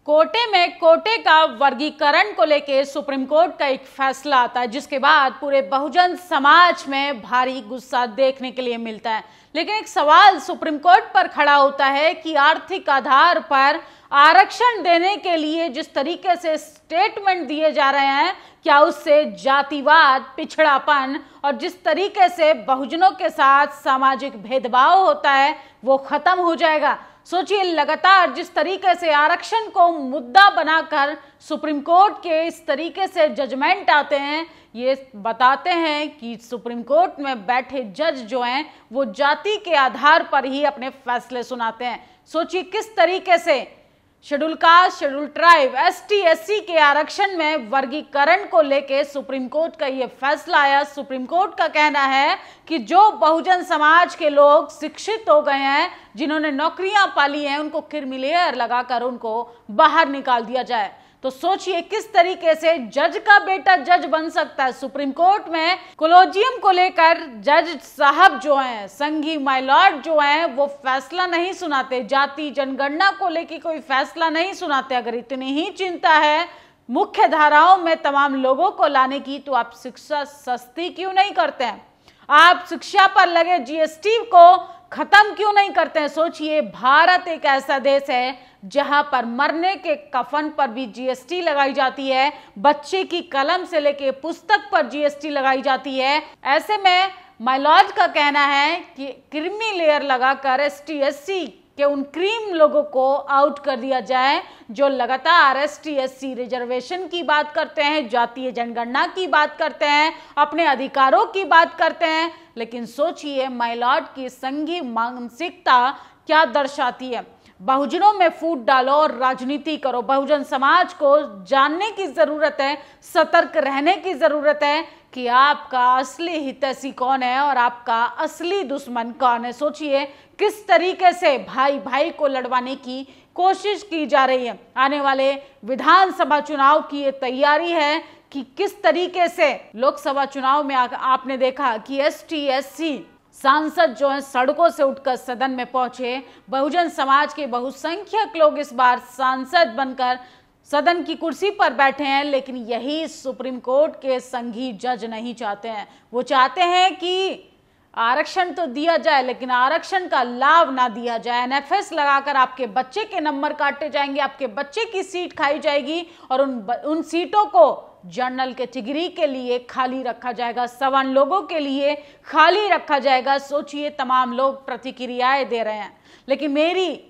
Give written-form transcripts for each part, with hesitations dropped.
कोटे में कोटे का वर्गीकरण को लेकर सुप्रीम कोर्ट का एक फैसला आता है, जिसके बाद पूरे बहुजन समाज में भारी गुस्सा देखने के लिए मिलता है। लेकिन एक सवाल सुप्रीम कोर्ट पर खड़ा होता है कि आर्थिक आधार पर आरक्षण देने के लिए जिस तरीके से स्टेटमेंट दिए जा रहे हैं, क्या उससे जातिवाद, पिछड़ापन और जिस तरीके से बहुजनों के साथ सामाजिक भेदभाव होता है वो खत्म हो जाएगा? सोचिए, लगातार जिस तरीके से आरक्षण को मुद्दा बनाकर सुप्रीम कोर्ट के इस तरीके से जजमेंट आते हैं, ये बताते हैं कि सुप्रीम कोर्ट में बैठे जज जो हैं वो जाति के आधार पर ही अपने फैसले सुनाते हैं। सोचिए किस तरीके से schedule caste, schedule tribe, ST, SC के आरक्षण में वर्गीकरण को लेके सुप्रीम कोर्ट का ये फैसला आया। सुप्रीम कोर्ट का कहना है कि जो बहुजन समाज के लोग शिक्षित हो गए हैं, जिन्होंने नौकरियां पाली हैं, उनको क्रीमी लेयर लगाकर उनको बाहर निकाल दिया जाए। तो सोचिए किस तरीके से जज का बेटा जज बन सकता है। सुप्रीम कोर्ट में कोलोजियम को लेकर जज साहब जो हैं, संघी माय लॉर्ड जो हैं, वो फैसला नहीं सुनाते, जाति जनगणना को लेकर कोई फैसला नहीं सुनाते। अगर इतनी ही चिंता है मुख्य धाराओं में तमाम लोगों को लाने की, तो आप शिक्षा सस्ती क्यों नहीं करते हैं? आप शिक्षा पर लगे जीएसटी को खत्म क्यों नहीं करते हैं? सोचिए, भारत एक ऐसा देश है जहां पर मरने के कफन पर भी जीएसटी लगाई जाती है, बच्चे की कलम से लेके पुस्तक पर जीएसटी लगाई जाती है। ऐसे में माय लॉर्ड का कहना है कि क्रीमी लेयर लगाकर एसटी, एससी के उन क्रीम लोगों को आउट कर दिया जाए जो लगातार एसटी, एससी रिजर्वेशन की बात करते हैं, जातीय जनगणना की बात करते हैं, अपने अधिकारों की बात करते हैं। लेकिन सोचिए, माय लॉर्ड की संघी मानसिकता क्या दर्शाती है। बहुजनों में फूट डालो और राजनीति करो। बहुजन समाज को जानने की जरूरत है, सतर्क रहने की जरूरत है कि आपका असली हितैषी कौन है और आपका असली दुश्मन कौन है। सोचिए किस तरीके से भाई भाई को लड़वाने की कोशिश की जा रही है। आने वाले विधानसभा चुनाव की ये तैयारी है कि किस तरीके से लोकसभा चुनाव में आपने देखा कि एसटी, एससी सांसद जो है सड़कों से उठकर सदन में पहुंचे। बहुजन समाज के बहुसंख्यक लोग इस बार सांसद बनकर सदन की कुर्सी पर बैठे हैं, लेकिन यही सुप्रीम कोर्ट के संघी जज नहीं चाहते हैं। वो चाहते हैं कि आरक्षण तो दिया जाए, लेकिन आरक्षण का लाभ ना दिया जाए। एनएफएस लगाकर आपके बच्चे के नंबर काटे जाएंगे, आपके बच्चे की सीट खाई जाएगी और उन सीटों को जनरल कैटेगरी के लिए खाली रखा जाएगा, सवर्ण लोगों के लिए खाली रखा जाएगा। सोचिए, तमाम लोग प्रतिक्रियाएं दे रहे हैं। लेकिन मेरी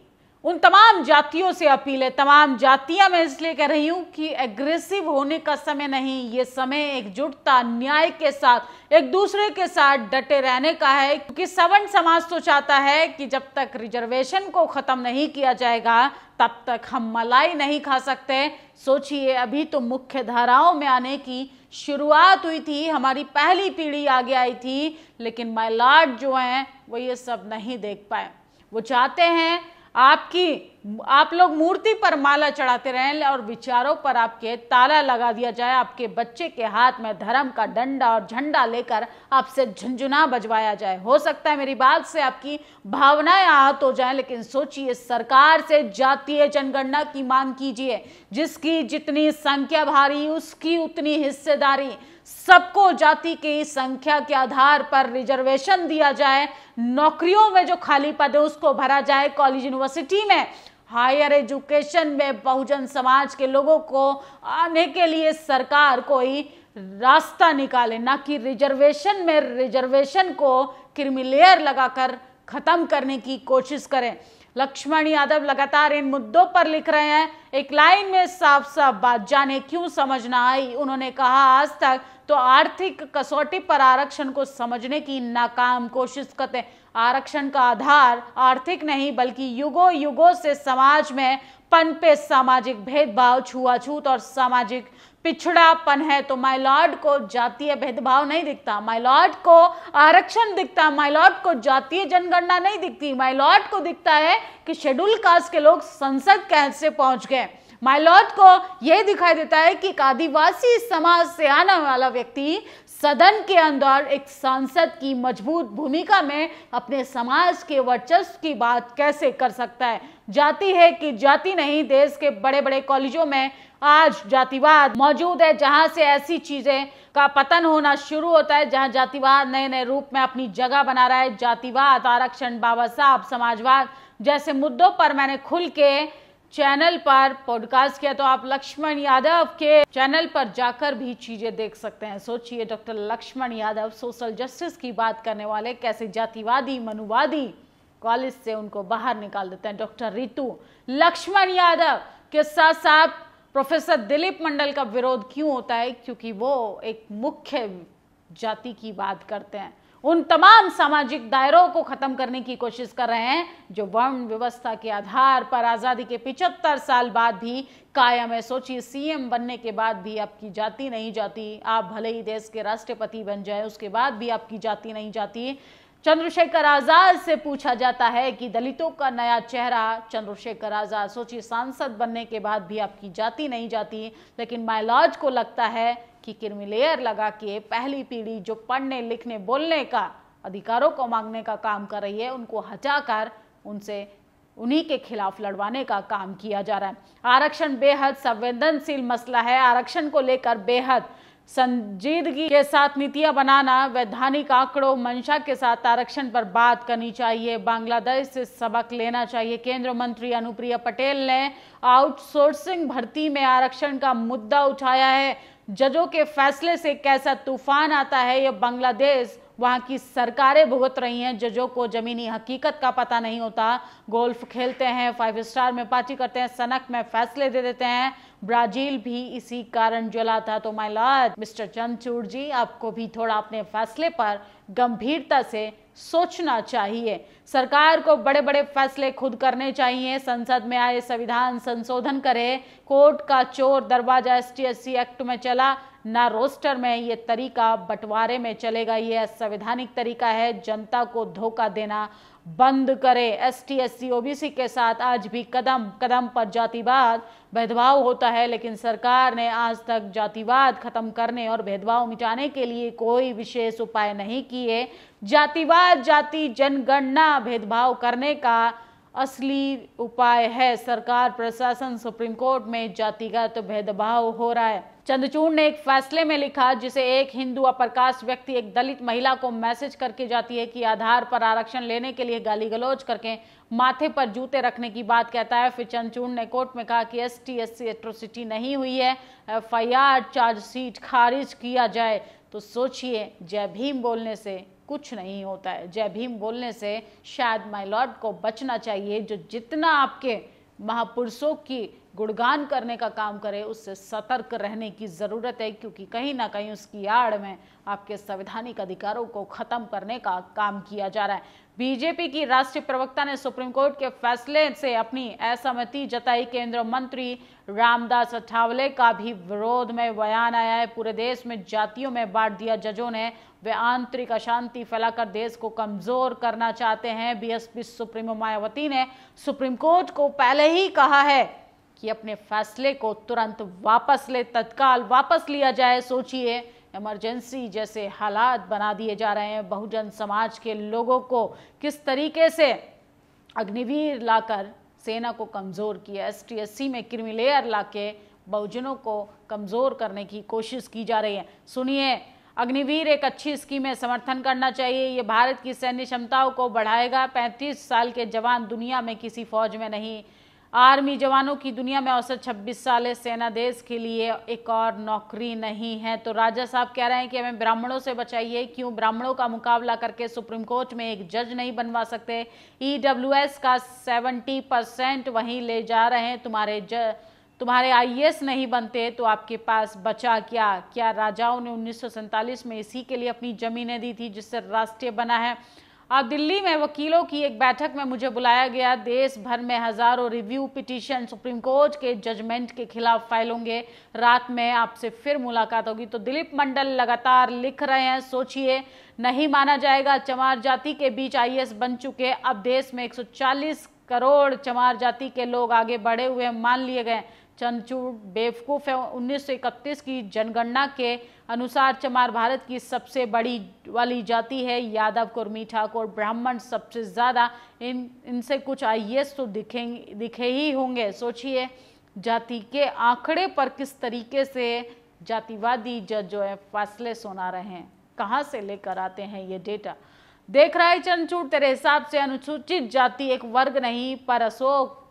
उन तमाम जातियों से अपील है, तमाम जातियां मैं इसलिए कह रही हूं कि एग्रेसिव होने का समय नहीं, ये समय एकजुटता, न्याय के साथ, एक दूसरे के साथ डटे रहने का है। क्योंकि सवर्ण समाज तो चाहता है कि जब तक रिजर्वेशन को खत्म नहीं किया जाएगा तब तक हम मलाई नहीं खा सकते। सोचिए, अभी तो मुख्य धाराओं में आने की शुरुआत हुई थी, हमारी पहली पीढ़ी आगे आई थी, लेकिन माय लॉर्ड जो हैं वो ये सब नहीं देख पाए। वो चाहते हैं आप लोग मूर्ति पर माला चढ़ाते रहें और विचारों पर आपके ताला लगा दिया जाए, आपके बच्चे के हाथ में धर्म का डंडा और झंडा लेकर आपसे झुनझुना बजवाया जाए। हो सकता है मेरी बात से आपकी भावनाएं आहत हो जाएं, लेकिन सोचिए, सरकार से जातीय जनगणना की मांग कीजिए। जिसकी जितनी संख्या भारी उसकी उतनी हिस्सेदारी, सबको जाति की संख्या के आधार पर रिजर्वेशन दिया जाए, नौकरियों में जो खाली पद है उसको भरा जाए, कॉलेज यूनिवर्सिटी में, हायर एजुकेशन में बहुजन समाज के लोगों को आने के लिए सरकार कोई रास्ता निकाले, ना कि रिजर्वेशन में रिजर्वेशन को क्रीमी लेयर लगाकर खत्म करने की कोशिश करें। लक्ष्मण यादव लगातार इन मुद्दों पर लिख रहे हैं। एक लाइन में साफ साफ बात, जाने क्यों समझ ना आई। उन्होंने कहा, आज तक तो आर्थिक कसौटी पर आरक्षण को समझने की नाकाम कोशिश करते। आरक्षण का आधार आर्थिक नहीं बल्कि युगों युगों से समाज में पनपे सामाजिक भेदभाव, छुआछूत और सामाजिक पिछड़ापन है, तो माय लॉर्ड को जातीय भेदभाव नहीं दिखता, माय लॉर्ड को आरक्षण दिखता, माय लॉर्ड को जातीय जनगणना नहीं दिखती, माय लॉर्ड को दिखता है कि शेड्यूल कास्ट के लोग संसद कैसे पहुंच गए। माय लॉर्ड को यह दिखाई देता है कि एक आदिवासी समाज से आने वाला व्यक्ति सदन के अंदर एक सांसद की मजबूत भूमिका में अपने समाज के वर्चस्व की बात कैसे कर सकता है। जाति है कि जाति नहीं, देश के बड़े बड़े कॉलेजों में आज जातिवाद मौजूद है, जहां से ऐसी चीजें का पतन होना शुरू होता है, जहां जातिवाद नए नए रूप में अपनी जगह बना रहा है। जातिवाद, आरक्षण, बाबा साहब, समाजवाद जैसे मुद्दों पर मैंने खुल के चैनल पर पॉडकास्ट किया, तो आप लक्ष्मण यादव के चैनल पर जाकर भी चीजें देख सकते हैं। सोचिए, doctor Lakshman Yadav social justice की बात करने वाले कैसे जातिवादी मनुवादी कॉलेज से उनको बाहर निकाल देते हैं। डॉक्टर रितु लक्ष्मण यादव के साथ साथ प्रोफेसर दिलीप मंडल का विरोध क्यों होता है? क्योंकि वो एक मुख्य जाति की बात करते हैं, उन तमाम सामाजिक दायरों को खत्म करने की कोशिश कर रहे हैं जो वर्ण व्यवस्था के आधार पर आजादी के 75 साल बाद भी कायम है। सोचिए, सीएम बनने के बाद भी आपकी जाति नहीं जाती, आप भले ही देश के राष्ट्रपति बन जाए, उसके बाद भी आपकी जाति नहीं जाती। चंद्रशेखर आजाद से पूछा जाता है कि दलितों का नया चेहरा चंद्रशेखर आजाद। सोचिए, सांसद बनने के बाद भी आपकी जाति नहीं जाती, लेकिन माय लॉर्ड को लगता है कि क्रीमी लगा के पहली पीढ़ी जो पढ़ने लिखने बोलने का अधिकारों को मांगने का काम कर रही है, उनको हटाकर उनसे उन्हीं के खिलाफ लड़वाने का काम किया जा रहा है। आरक्षण बेहद संवेदनशील मसला है। आरक्षण को लेकर बेहद संजीदगी के साथ नीतियां बनाना, वैधानिक आंकड़ों मंशा के साथ आरक्षण पर बात करनी चाहिए। बांग्लादेश से सबक लेना चाहिए। केंद्रीय मंत्री अनुप्रिया पटेल ने आउटसोर्सिंग भर्ती में आरक्षण का मुद्दा उठाया है। जजों के फैसले से कैसा तूफान आता है, यह बांग्लादेश वहां की सरकारें भुगत रही हैं। जजों को जमीनी हकीकत का पता नहीं होता, गोल्फ खेलते हैं, 5 स्टार में पार्टी करते हैं, सनक में फैसले दे देते हैं। ब्राजील भी इसी कारण जला था। तो माय लॉर्ड मिस्टर चंद्रचूड़ जी, आपको भी थोड़ा अपने फैसले पर गंभीरता से सोचना चाहिए। सरकार को बड़े बड़े फैसले खुद करने चाहिए। संसद में आए संविधान संशोधन करे। कोर्ट का चोर दरवाजा ST/SC एक्ट में चला, ना रोस्टर में, ये तरीका बंटवारे में चलेगा। ये असंवैधानिक तरीका है। जनता को धोखा देना बंद करे। ST/SC OBC के साथ आज भी कदम कदम पर जातिवाद भेदभाव होता है, लेकिन सरकार ने आज तक जातिवाद खत्म करने और भेदभाव मिटाने के लिए कोई विशेष उपाय नहीं किए। जातिवाद, जाति जनगणना भेदभाव करने का असली उपाय है। सरकार, प्रशासन, सुप्रीम कोर्ट में जातिगत भेदभाव हो रहा है। चंद्रचूड़ ने एक फैसले में लिखा, जिसे एक हिंदू अपर कास्ट व्यक्ति एक दलित महिला को मैसेज करके जाती है कि आधार पर आरक्षण लेने के लिए गाली गलौज करके माथे पर जूते रखने की बात कहता है। फिर चंद्रचूड़ ने कोर्ट में कहा कि ST/SC एट्रोसिटी नहीं हुई है, FIR चार्जशीट खारिज किया जाए। तो सोचिए, जय भीम बोलने से कुछ नहीं होता है। जय भीम बोलने से शायद माय लॉर्ड को बचना चाहिए। जो जितना आपके महापुरुषों की गुणगान करने का काम करे, उससे सतर्क रहने की जरूरत है, क्योंकि कहीं ना कहीं उसकी आड़ में आपके संवैधानिक अधिकारों को खत्म करने का काम किया जा रहा है। बीजेपी की राष्ट्रीय प्रवक्ता ने सुप्रीम कोर्ट के फैसले से अपनी असहमति जताई। केंद्रीय मंत्री रामदास अठावले का भी विरोध में बयान आया है। पूरे देश में जातियों में बांट दिया जजों ने। वे आंतरिक अशांति फैलाकर देश को कमजोर करना चाहते हैं। BSP सुप्रीमो मायावती ने सुप्रीम कोर्ट को पहले ही कहा है कि अपने फैसले को तुरंत वापस ले, तत्काल वापस लिया जाए। सोचिए, इमरजेंसी जैसे हालात बना दिए जा रहे हैं। बहुजन समाज के लोगों को किस तरीके से अग्निवीर लाकर सेना को कमजोर किया। ST/SC में क्रीमी लेयर लाके बहुजनों को कमजोर करने की कोशिश की जा रही है। सुनिए, अग्निवीर एक अच्छी स्कीम है, समर्थन करना चाहिए। ये भारत की सैन्य क्षमताओं को बढ़ाएगा। 35 साल के जवान दुनिया में किसी फौज में नहीं। आर्मी जवानों की दुनिया में औसत 26 साल है। सेना देश के लिए एक और नौकरी नहीं है। तो राजा साहब कह रहे हैं कि हमें ब्राह्मणों से बचाइए। क्यों ब्राह्मणों का मुकाबला करके सुप्रीम कोर्ट में एक जज नहीं बनवा सकते? EWS का 70% वहीं ले जा रहे हैं। तुम्हारे IAS नहीं बनते तो आपके पास बचा क्या? क्या राजाओं ने 1947 में इसी के लिए अपनी जमीनें दी थी, जिससे राष्ट्रीय बना है? आज दिल्ली में वकीलों की एक बैठक में मुझे बुलाया गया। देश भर में हजारों रिव्यू पिटीशन सुप्रीम कोर्ट के जजमेंट के खिलाफ फाइल होंगे। रात में आपसे फिर मुलाकात होगी। तो दिलीप मंडल लगातार लिख रहे हैं, सोचिए, नहीं माना जाएगा, चमार जाति के बीच आईएएस बन चुके। अब देश में 140 करोड़ चमार जाति के लोग आगे बढ़े हुए मान लिए गए। चंद्रचूड़ बेवकूफ़ है। 1931 की जनगणना के अनुसार चमार भारत की सबसे बड़ी वाली जाति है। यादव, कुर्मी, ठाकुर, ब्राह्मण सबसे ज़्यादा। इनसे कुछ आईएएस तो दिखे ही होंगे। सोचिए, जाति के आंकड़े पर किस तरीके से जातिवादी जज जो है फैसले सुना रहे हैं, कहाँ से लेकर आते हैं ये डेटा। देख रहा है चंद्रचूड़, तेरे हिसाब से अनुसूचित जाति एक वर्ग नहीं, पर अशोक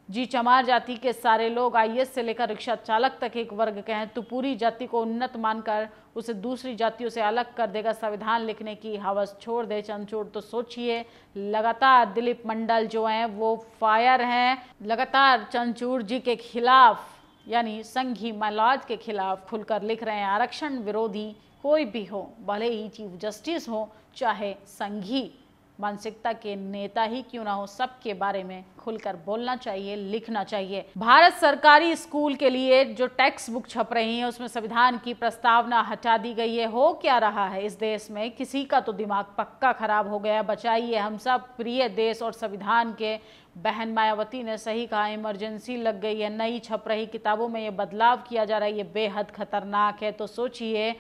जी चमार जाति के सारे लोग आईएएस से लेकर रिक्शा चालक तक एक वर्ग के हैं। तो पूरी जाति को उन्नत मानकर उसे दूसरी जातियों से अलग कर देगा। संविधान लिखने की हवस छोड़ दे चंद्रचूड़। तो सोचिए, लगातार दिलीप मंडल जो हैं वो फायर हैं, लगातार चंद्रचूड़ जी के खिलाफ यानी संघी मलाज के खिलाफ खुलकर लिख रहे हैं। आरक्षण विरोधी कोई भी हो, भले ही चीफ जस्टिस हो, चाहे संघी मानसिकता के नेता ही क्यों ना हो, सबके बारे में खुलकर बोलना चाहिए, लिखना चाहिए। भारत सरकारी स्कूल के लिए जो टेक्स्ट बुक छप रही है उसमें संविधान की प्रस्तावना हटा दी गई है। हो क्या रहा है इस देश में? किसी का तो दिमाग पक्का खराब हो गया। बचाइए हम सब प्रिय देश और संविधान के। बहन मायावती ने सही कहा, इमरजेंसी लग गई है। नई छप रही किताबों में ये बदलाव किया जा रहा है, ये बेहद खतरनाक है। तो सोचिए,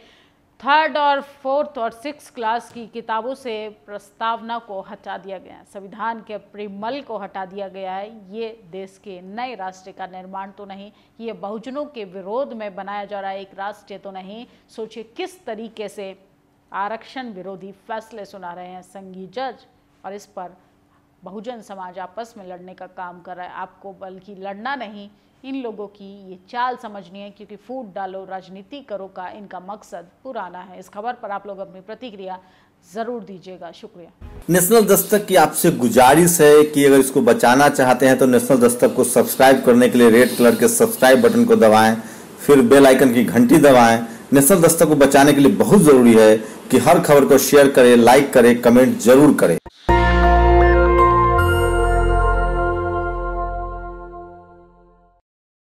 3rd और 4th और 6th क्लास की किताबों से प्रस्तावना को हटा दिया गया है, संविधान के परिमल को हटा दिया गया है। ये देश के नए राष्ट्र का निर्माण तो नहीं, ये बहुजनों के विरोध में बनाया जा रहा है एक राष्ट्र तो नहीं। सोचिए किस तरीके से आरक्षण विरोधी फैसले सुना रहे हैं संघी जज, और इस पर बहुजन समाज आपस में लड़ने का काम कर रहा है। आपको बल्कि लड़ना नहीं, इन लोगों की ये चाल समझनी है, क्योंकि फूट डालो राजनीति करो का इनका मकसद पुराना है। इस खबर पर आप लोग अपनी प्रतिक्रिया जरूर दीजिएगा। शुक्रिया। नेशनल दस्तक की आपसे गुजारिश है कि अगर इसको बचाना चाहते हैं तो नेशनल दस्तक को सब्सक्राइब करने के लिए रेड कलर के सब्सक्राइब बटन को दबाएं, फिर बेल आइकन की घंटी दबाएं। नेशनल दस्तक को बचाने के लिए बहुत जरूरी है कि हर खबर को शेयर करें, लाइक करें, कमेंट जरूर करें।